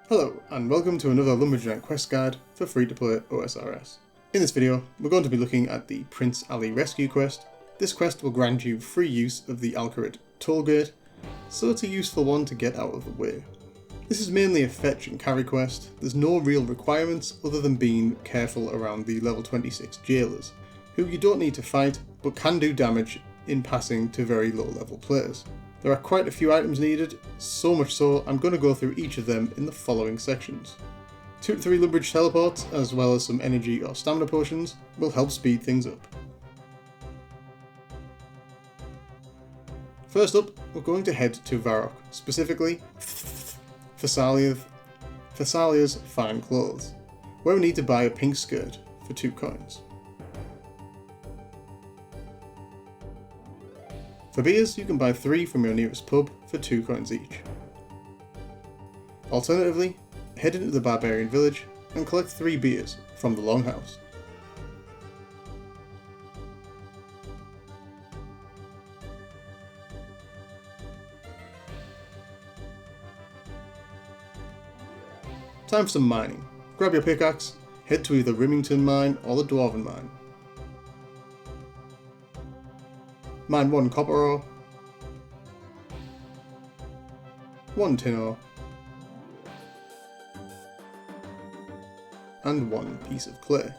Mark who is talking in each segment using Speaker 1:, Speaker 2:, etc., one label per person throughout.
Speaker 1: Hello, and welcome to another Lumberjack quest guide for free-to-play OSRS. In this video, we're going to be looking at the Prince Ali Rescue quest. This quest will grant you free use of the Al-Kharid tollgate, so it's a useful one to get out of the way. This is mainly a fetch and carry quest. There's no real requirements other than being careful around the level 26 jailers, who you don't need to fight, but can do damage in passing to very low level players. There are quite a few items needed, so much so I'm going to go through each of them in the following sections. 2 to 3 Lumbridge teleports, as well as some energy or stamina potions, will help speed things up. First up, we're going to head to Varrock, specifically Thessalia's Fine Clothes, where we need to buy a pink skirt for 2 coins. For beers, you can buy 3 from your nearest pub for 2 coins each. Alternatively, head into the Barbarian Village and collect 3 beers from the Longhouse. Time for some mining. Grab your pickaxe, head to either Rimington Mine or the Dwarven Mine. Mine 1 copper ore, 1 tin ore, and 1 piece of clay.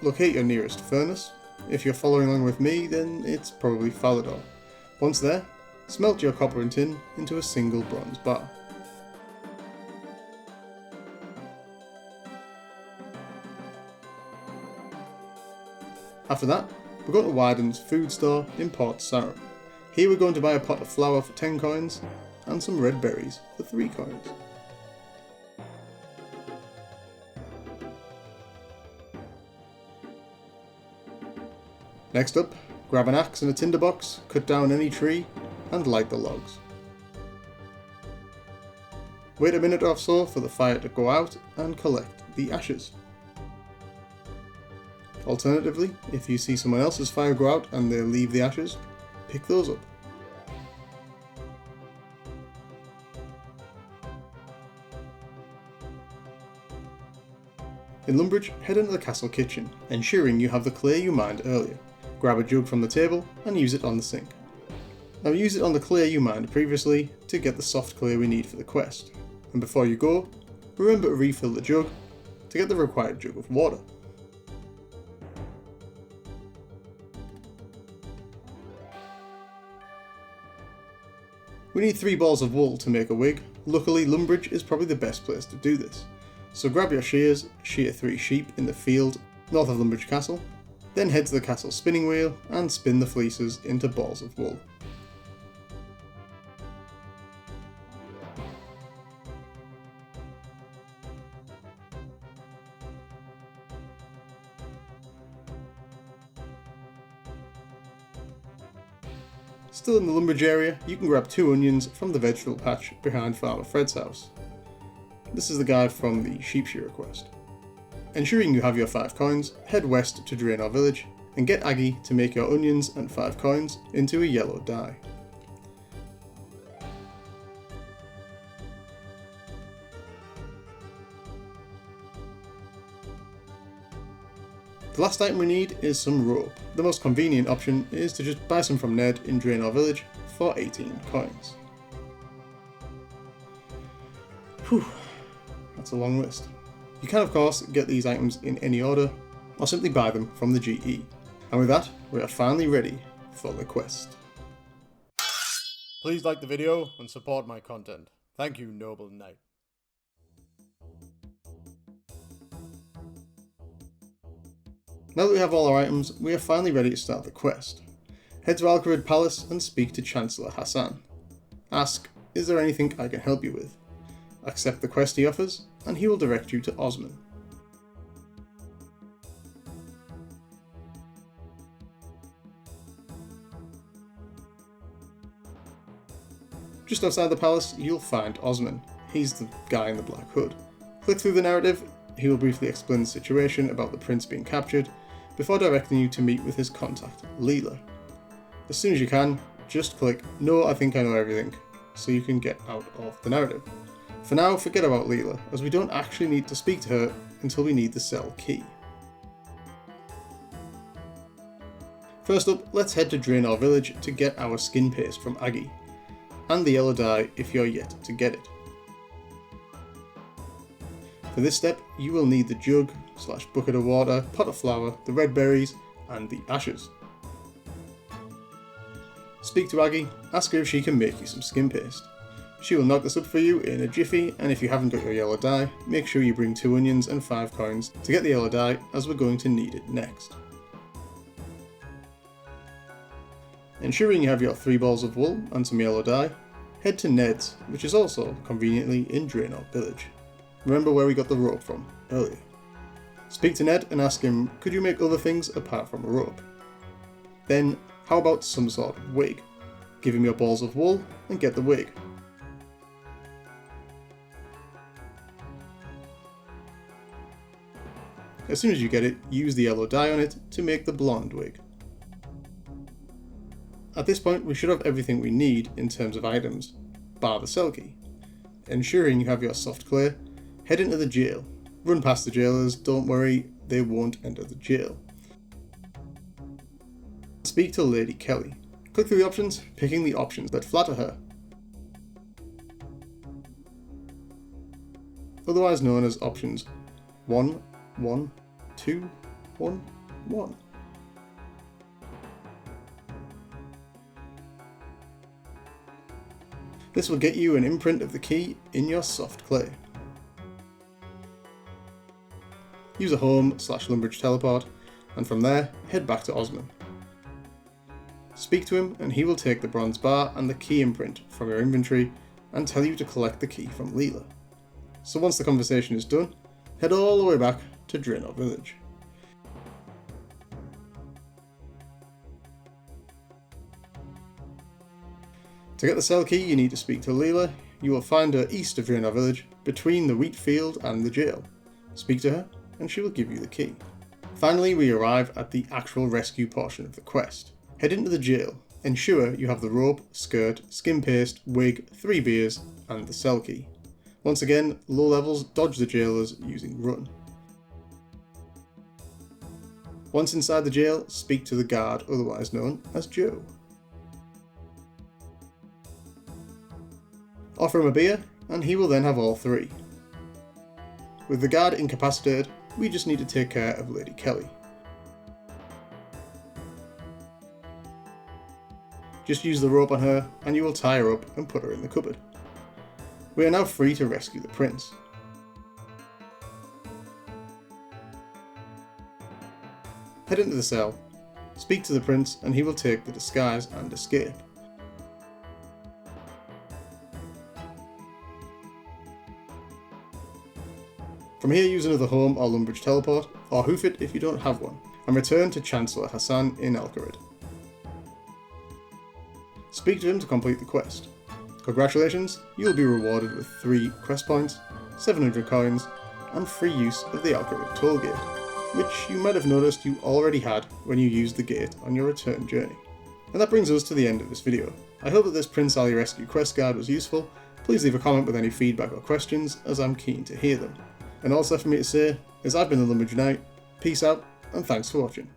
Speaker 1: Locate your nearest furnace. If you're following along with me, then it's probably Falador. Once there, smelt your copper and tin into a single bronze bar. After that, we're going to Wyden's food store in Port Sarim. Here we're going to buy a pot of flour for 10 coins and some red berries for 3 coins. Next up, grab an axe and a tinderbox, cut down any tree and light the logs. Wait a minute or so for the fire to go out and collect the ashes. Alternatively, if you see someone else's fire go out and they leave the ashes, pick those up. In Lumbridge, head into the castle kitchen, ensuring you have the clay you mined earlier. Grab a jug from the table and use it on the sink. Now use it on the clay you mined previously to get the soft clay we need for the quest. And before you go, remember to refill the jug to get the required jug of water. We need 3 balls of wool to make a wig. Luckily, Lumbridge is probably the best place to do this. So grab your shears, shear 3 sheep in the field north of Lumbridge Castle, then head to the castle spinning wheel and spin the fleeces into balls of wool. Still in the Lumbridge area, you can grab 2 onions from the vegetable patch behind Farmer Fred's house. This is the guy from the sheep shearer quest. Ensuring you have your 5 coins, head west to Draenor Village and get Aggie to make your onions and 5 coins into a yellow dye. The last item we need is some rope. The most convenient option is to just buy some from Ned in Draenor Village for 18 coins. Whew, that's a long list. You can of course get these items in any order, or simply buy them from the GE. And with that, we are finally ready for the quest. Please like the video and support my content. Thank you, noble knight. Now that we have all our items, we are finally ready to start the quest. Head to Al-Kharid Palace and speak to Chancellor Hassan. Ask, is there anything I can help you with? Accept the quest he offers, and he will direct you to Osman. Just outside the palace, you'll find Osman. He's the guy in the black hood. Click through the narrative, he will briefly explain the situation about the prince being captured, before directing you to meet with his contact, Leela. As soon as you can, just click No, I think I know everything, so you can get out of the narrative. For now, forget about Leela, as we don't actually need to speak to her until we need the cell key. First up, let's head to Draenor Village to get our skin paste from Aggie, and the yellow dye if you're yet to get it. For this step, you will need the jug / bucket of water, pot of flour, the red berries, and the ashes. Speak to Aggie, ask her if she can make you some skin paste. She will knock this up for you in a jiffy, and if you haven't got your yellow dye, make sure you bring 2 onions and 5 coins to get the yellow dye, as we're going to need it next. Ensuring you have your 3 balls of wool and some yellow dye, head to Ned's, which is also conveniently in Draenor Village. Remember where we got the rope from earlier. Speak to Ned and ask him, could you make other things apart from a rope? Then, how about some sort of wig? Give him your balls of wool and get the wig. As soon as you get it, use the yellow dye on it to make the blonde wig. At this point, we should have everything we need in terms of items, bar the cell key. Ensuring you have your soft clay, head into the jail. Run past the jailers, don't worry, they won't enter the jail. Speak to Lady Kelly. Click through the options, picking the options that flatter her. Otherwise known as options 1, 1, 2, 1, 1. This will get you an imprint of the key in your soft clay. Use a home / Lumbridge teleport, and from there, head back to Osman. Speak to him and he will take the bronze bar and the key imprint from your inventory and tell you to collect the key from Leela. So once the conversation is done, head all the way back to Draenor Village. To get the cell key, you need to speak to Leela. You will find her east of Draenor Village, between the wheat field and the jail. Speak to her, and she will give you the key. Finally, we arrive at the actual rescue portion of the quest. Head into the jail. Ensure you have the rope, skirt, skin paste, wig, 3 beers, and the cell key. Once again, low levels dodge the jailers using run. Once inside the jail, speak to the guard, otherwise known as Joe. Offer him a beer, and he will then have all 3. With the guard incapacitated, we just need to take care of Lady Kelly. Just use the rope on her, and you will tie her up and put her in the cupboard. We are now free to rescue the prince. Head into the cell, speak to the prince, and he will take the disguise and escape. From here, use another home or Lumbridge teleport, or hoof it if you don't have one, and return to Chancellor Hassan in Alcarid. Speak to him to complete the quest. Congratulations, you will be rewarded with 3 quest points, 700 coins, and free use of the Alcarid toll gate, which you might have noticed you already had when you used the gate on your return journey. And that brings us to the end of this video. I hope that this Prince Ali Rescue quest guide was useful. Please leave a comment with any feedback or questions, as I'm keen to hear them. And all left for me to say is I've been the Lumbridge Knight, peace out, and thanks for watching.